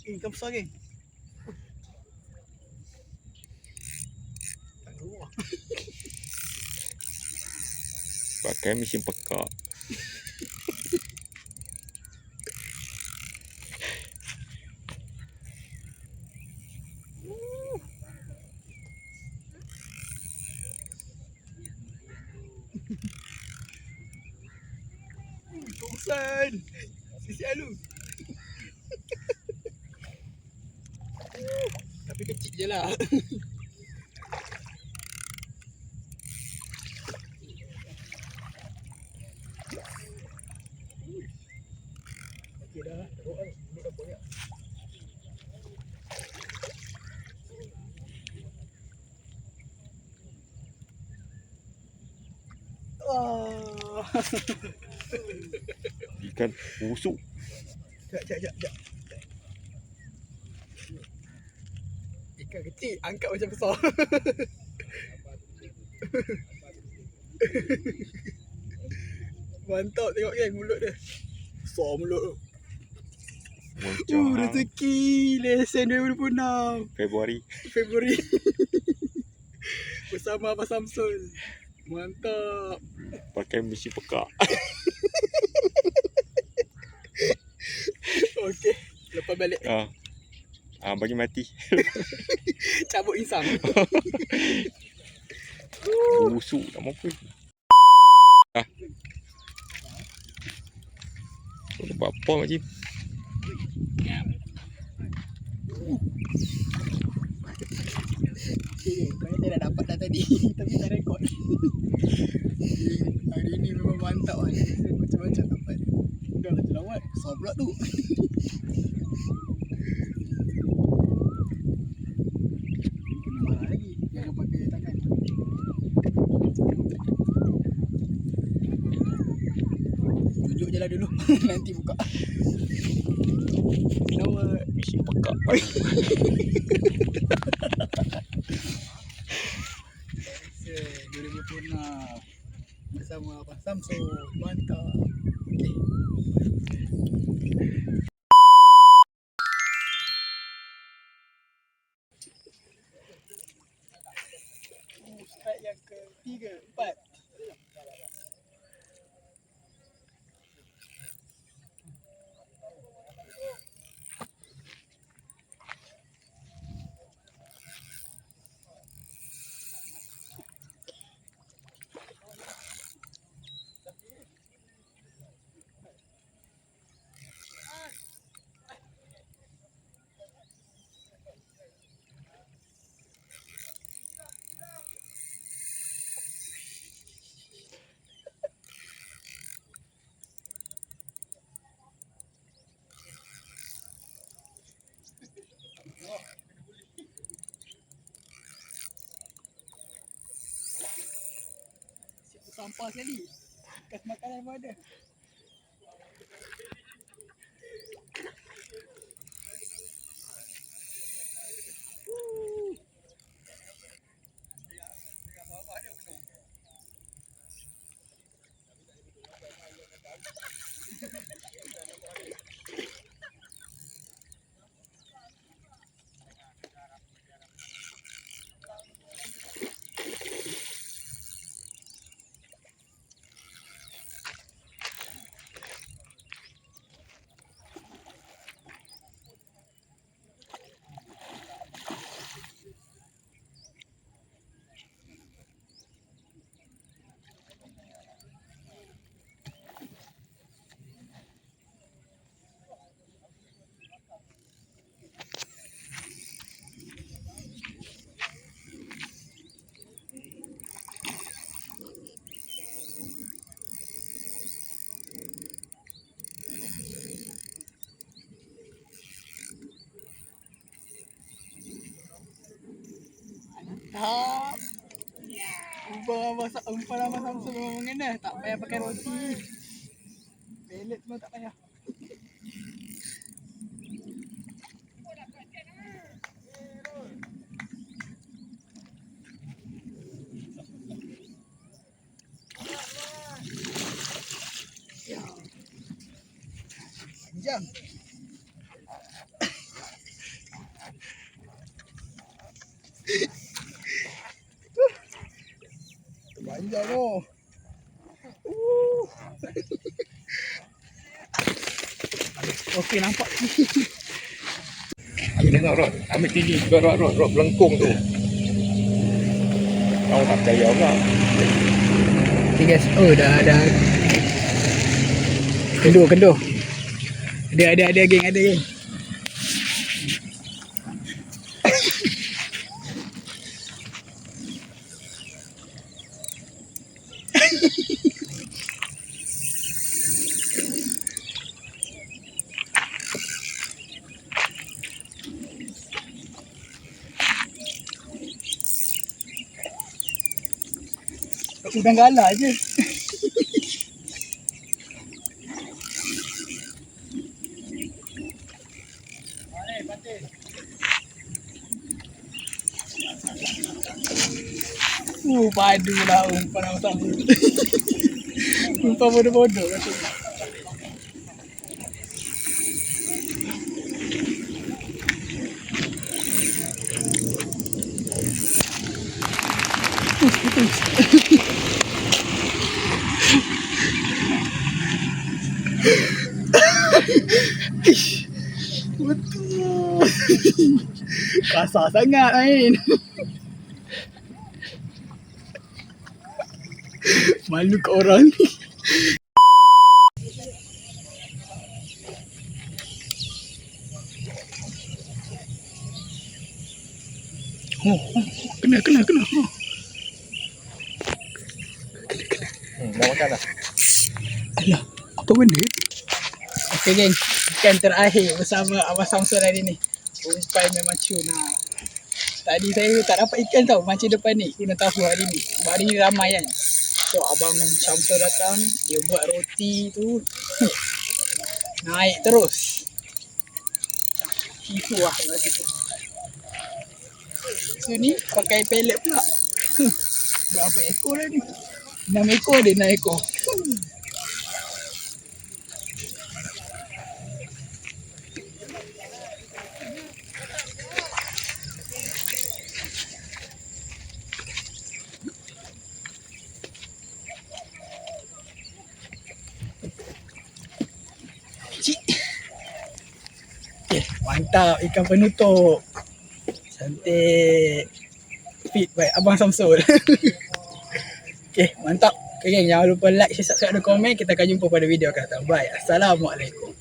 Ikan besar geng. Tak keluar. Pakai mesin pekak. Kosan. Sisi alu. Tapi kecil je lah. Okey dah. Teruk kan. Mulut dah koyak. Wah. Ikan busuk. Sekejap. Ikan kecil angkat macam besar. Mantap tengok geng mulut dia. Besar mulut tu. Muncul Rezeki lesen 2026 Februari. bersama Abang Samsul. Mantap. Pakai mesin pekak. Okey, lepas balik Bagi mati. cabut insang. Busuk tak mampu. Buat apa makcik? Okay, saya dah dapat dah tadi tapi tak rekod. Hari ni memang mantap kan. Macam-macam dapat. Dah lah selamat. Besar pula tu. Kena marah lagi. Jangan pakai tangan. Tunjuk je lah dulu. Nanti buka. Selamat. Mesin pekak. Okay, 2026 bersama Abang Samsul. Mantap. Okay. Strike yang ke-3, 4. Sampah sekali. Bekas makanan pun ada. Tak. Umpan Abang Samsul memang mengena. Tak payah pakai roti. Pelet semua tak payah. Ya. Panjang. Okey, nampak. Ambil tengok Rod. Ambil tinggi ke Rod belengkung tu. Kau tak percaya orang. Okay guys, oh dah kendur. Ada geng. Udang galak je. Padu lah umpan sama. Umpan bodoh-bodoh kata. Betul. Kasar sangat main. Malu ke orang ni. Oh, kena. Oh. Dah makan dah. Alah, apa benda tu? Okey geng, ikan terakhir bersama Abang Samsul hari ni. Umpan memang cun lah. Tadi saya tak dapat ikan tau, macam depan ni. Guna tahu hari ni. Sebab hari ni ramai kan. So Abang Samsul datang, dia buat roti tu. Naik terus. Kifu lah masa tu. So ni pakai pellet pula. Berapa ekor dah ni? 6 ekor dia, 6 ekor. Cik. Okay, mantap ikan penutup. Cantik. Fit by Abang Samsul. Okay, mantap. Okay, geng, jangan lupa like, share, subscribe dan komen. Kita akan jumpa pada video akan datang. Bye. Assalamualaikum.